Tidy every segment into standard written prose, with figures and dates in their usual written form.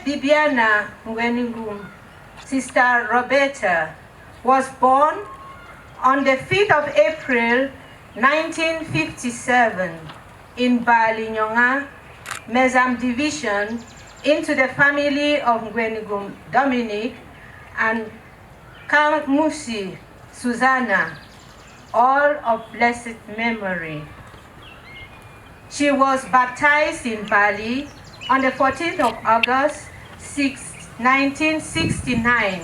Bibiana Feh, Sister Roberta, was born on the 5th of April 1957 in Balinyonga, Mezam Division, into the family of Ngwenigum Dominic and Kamusi Susanna, all of blessed memory. She was baptized in Bali on the 14th of August, 1969,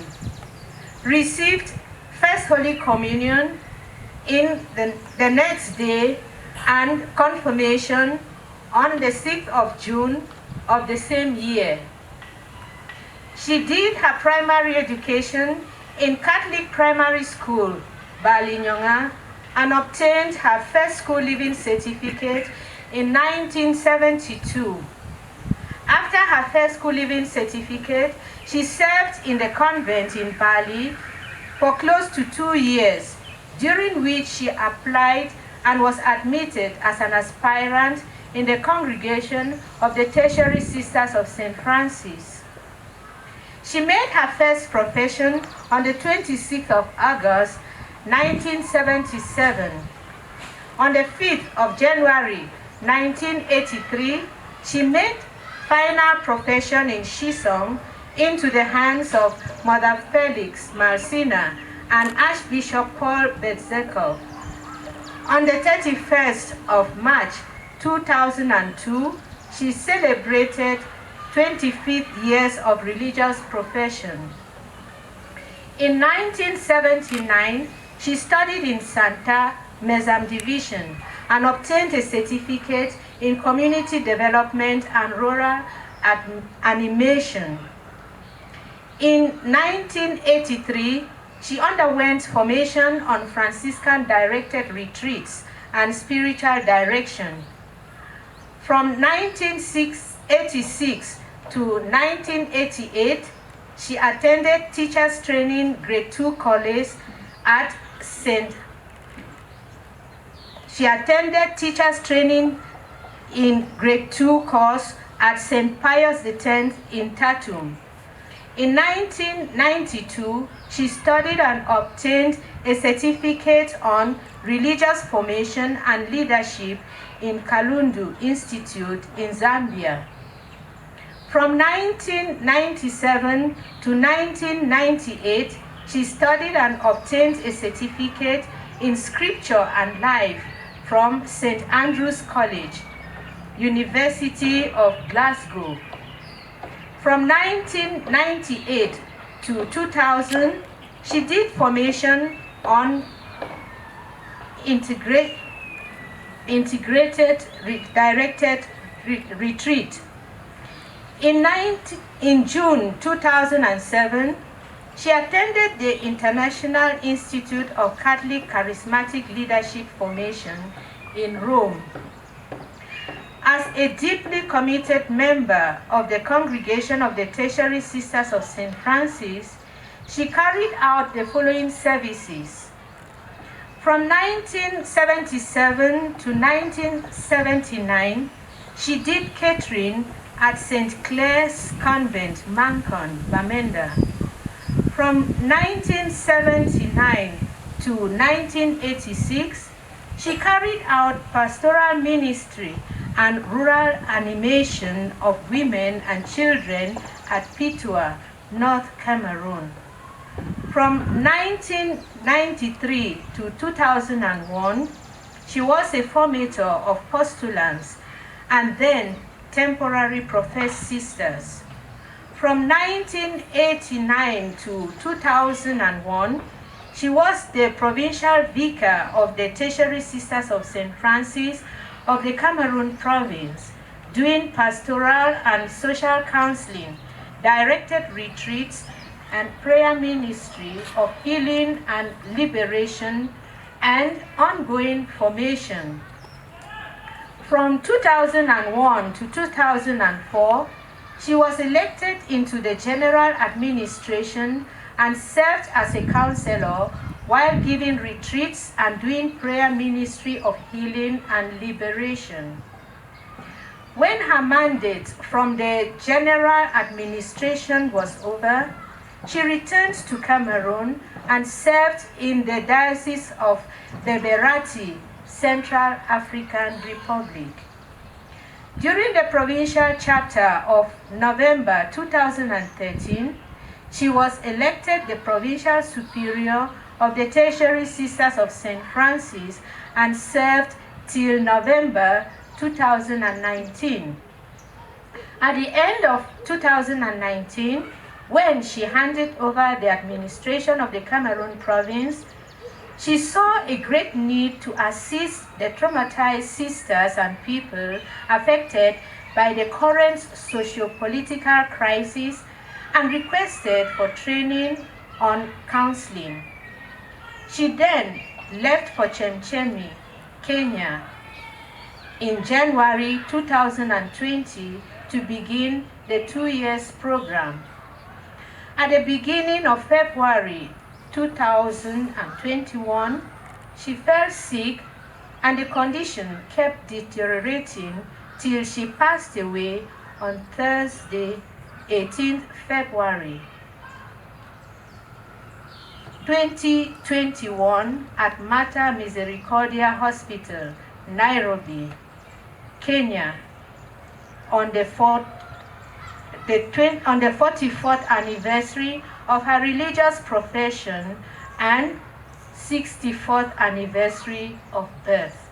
received First Holy Communion in the next day, and confirmation on the 6th of June of the same year. She did her primary education in Catholic Primary School, Balinyonga, and obtained her first school living certificate in 1972. After her first school living certificate, she served in the convent in Bali for close to 2 years, during which she applied and was admitted as an aspirant in the congregation of the Tertiary Sisters of St. Francis. She made her first profession on the 26th of August, 1977. On the 5th of January, 1983, she made final profession in Shisong into the hands of Mother Felix Marcina and Archbishop Paul Betzeko. On the 31st of March 2002, she celebrated 25th years of religious profession. In 1979, she studied in Santa Mezam Division and obtained a certificate in community development and rural animation. In 1983, she underwent formation on Franciscan directed retreats and spiritual direction. From 1986 to 1988, she attended teachers training grade 2 college at She attended teachers training in grade 2 course at St. Pius X in Tatum. In 1992, she studied and obtained a certificate on religious formation and leadership in Kalundu Institute in Zambia. From 1997 to 1998, she studied and obtained a certificate in Scripture and Life from St. Andrew's College, University of Glasgow. From 1998 to 2000, she did formation on integrated directed retreat. In June 2007, she attended the International Institute of Catholic Charismatic Leadership Formation in Rome. As a deeply committed member of the congregation of the Tertiary Sisters of St. Francis, she carried out the following services. From 1977 to 1979, she did catering at St. Clare's Convent, Mancon, Bamenda. From 1979 to 1986, she carried out pastoral ministry and rural animation of women and children at Pitua, North Cameroon. From 1993 to 2001, she was a formator of postulants and then temporary professed sisters. From 1989 to 2001, she was the provincial vicar of the Tertiary Sisters of St. Francis of the Cameroon province, doing pastoral and social counseling, directed retreats, and prayer ministry of healing and liberation, and ongoing formation. From 2001 to 2004, she was elected into the general administration and served as a counselor while giving retreats and doing prayer ministry of healing and liberation. When her mandate from the general administration was over, she returned to Cameroon and served in the Diocese of the Berati, Central African Republic. During the provincial chapter of November 2013, she was elected the Provincial Superior of the Tertiary Sisters of St. Francis and served till November 2019. At the end of 2019, when she handed over the administration of the Cameroon province, she saw a great need to assist the traumatized sisters and people affected by the current socio-political crisis and requested for training on counseling. She then left for Chemchemi, Kenya, in January 2020 to begin the 2-year program. At the beginning of February 2021, she fell sick and the condition kept deteriorating till she passed away on Thursday, 18th February 2021 at Mater Misericordia Hospital, Nairobi, Kenya, on the 44th anniversary of her religious profession and 64th anniversary of birth.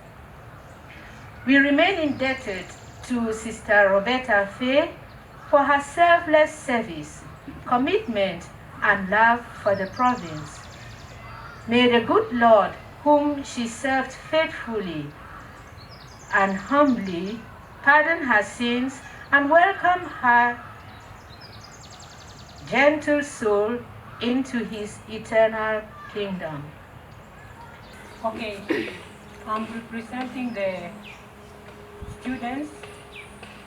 We remain indebted to Sister Roberto Feh for her selfless service, commitment, and love for the province. May the good Lord, whom she served faithfully and humbly, pardon her sins and welcome her gentle soul into his eternal kingdom. Okay, I'm representing the students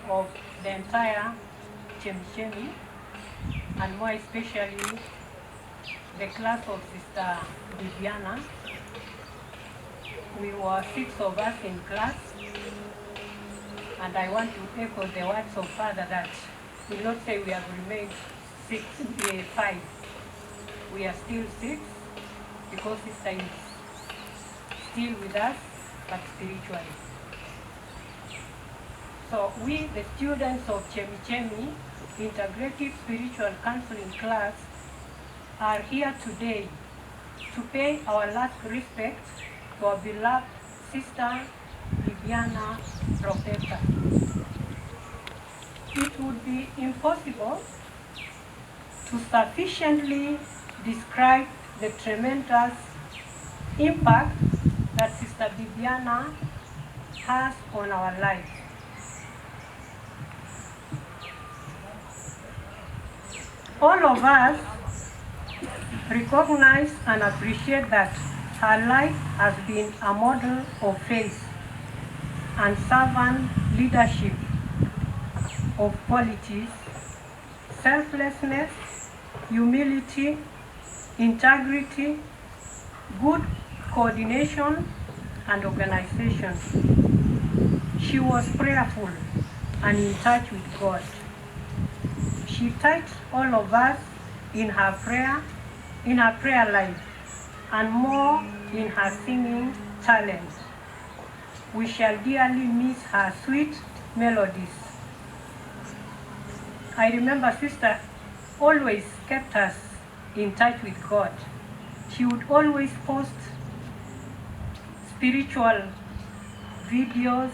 of the entire Chemchemi, and more especially the class of Sister Bibiana. We were 6 of us in class, and I want to echo the words of Father that we will not say we have remained 5. We are still 6 because Sister is still with us, but spiritually. So we, the students of Chemchemi Integrative Spiritual Counseling class, are here today to pay our last respect to our beloved Sister Bibiana Feh. It would be impossible to sufficiently describe the tremendous impact that Sister Bibiana has on our lives. All of us recognize and appreciate that her life has been a model of faith and servant leadership, of qualities, selflessness, humility, integrity, good coordination, and organization. She was prayerful and in touch with God. She touched all of us in her prayer life, and more in her singing talents. We shall dearly miss her sweet melodies. I remember Sister always kept us in touch with God. She would always post spiritual videos,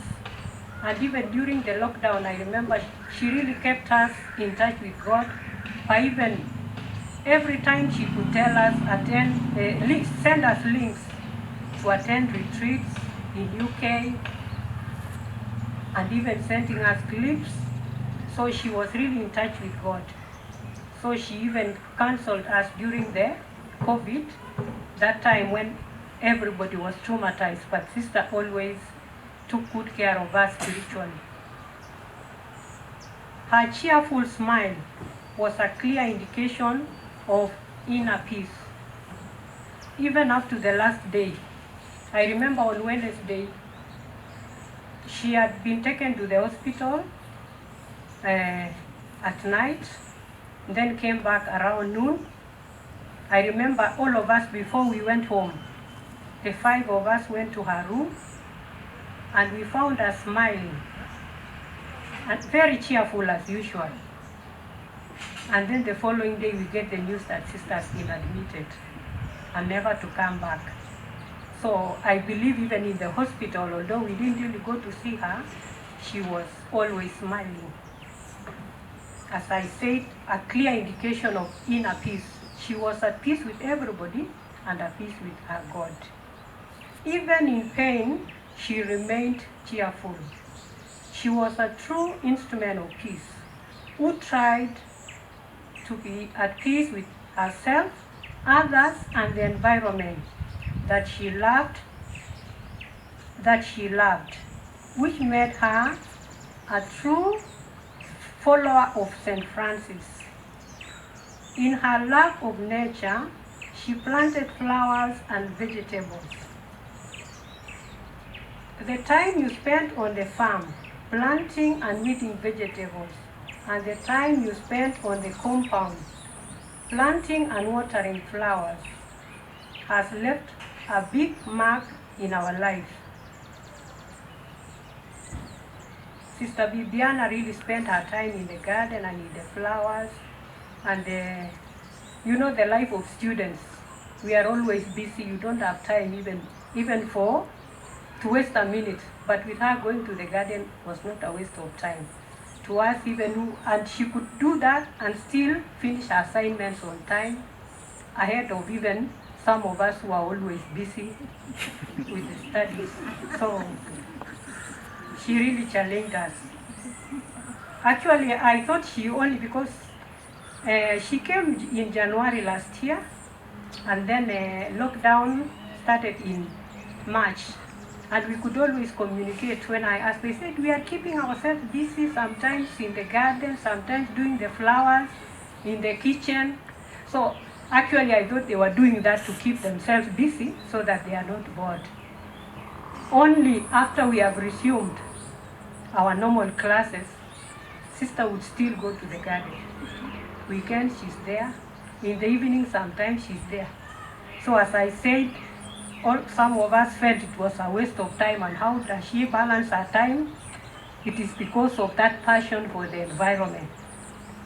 and even during the lockdown, I remember she really kept us in touch with God. By even every time she could tell us, send us links to attend retreats in UK, and even sending us clips. So she was really in touch with God. So she even counseled us during the COVID, that time when everybody was traumatized, but Sister always took good care of us spiritually. Her cheerful smile was a clear indication of inner peace. Even up to the last day, I remember on Wednesday, She had been taken to the hospital at night, then came back around noon. I remember all of us, before we went home, the 5 of us went to her room, and we found her smiling and very cheerful as usual. And then the following day we get the news that sister has been admitted and never to come back. So I believe even in the hospital, although we didn't really go to see her, she was always smiling. As I said, a clear indication of inner peace. She was at peace with everybody and at peace with her God. Even in pain, she remained cheerful. She was a true instrument of peace, who tried to be at peace with herself, others, and the environment that she loved, which made her a true follower of St. Francis. In her love of nature, she planted flowers and vegetables. The time you spent on the farm planting and weeding vegetables, and the time you spent on the compound planting and watering flowers, has left a big mark in our life. Sister Bibiana really spent her time in the garden and in the flowers, and the life of students. We are always busy. You don't have time even to waste a minute. But with her, going to the garden was not a waste of time. To us, and she could do that and still finish her assignments on time, ahead of even some of us who are always busy with the studies. So she really challenged us. Actually, I thought she only, because she came in January last year, and then lockdown started in March. And we could always communicate. When I asked, they said, we are keeping ourselves busy, sometimes in the garden, sometimes doing the flowers, in the kitchen. So actually, I thought they were doing that to keep themselves busy so that they are not bored. Only after we have resumed our normal classes, sister would still go to the garden. Weekends, she's there. In the evening, sometimes she's there. So as I said, some of us felt it was a waste of time, and how does she balance her time? It is because of that passion for the environment.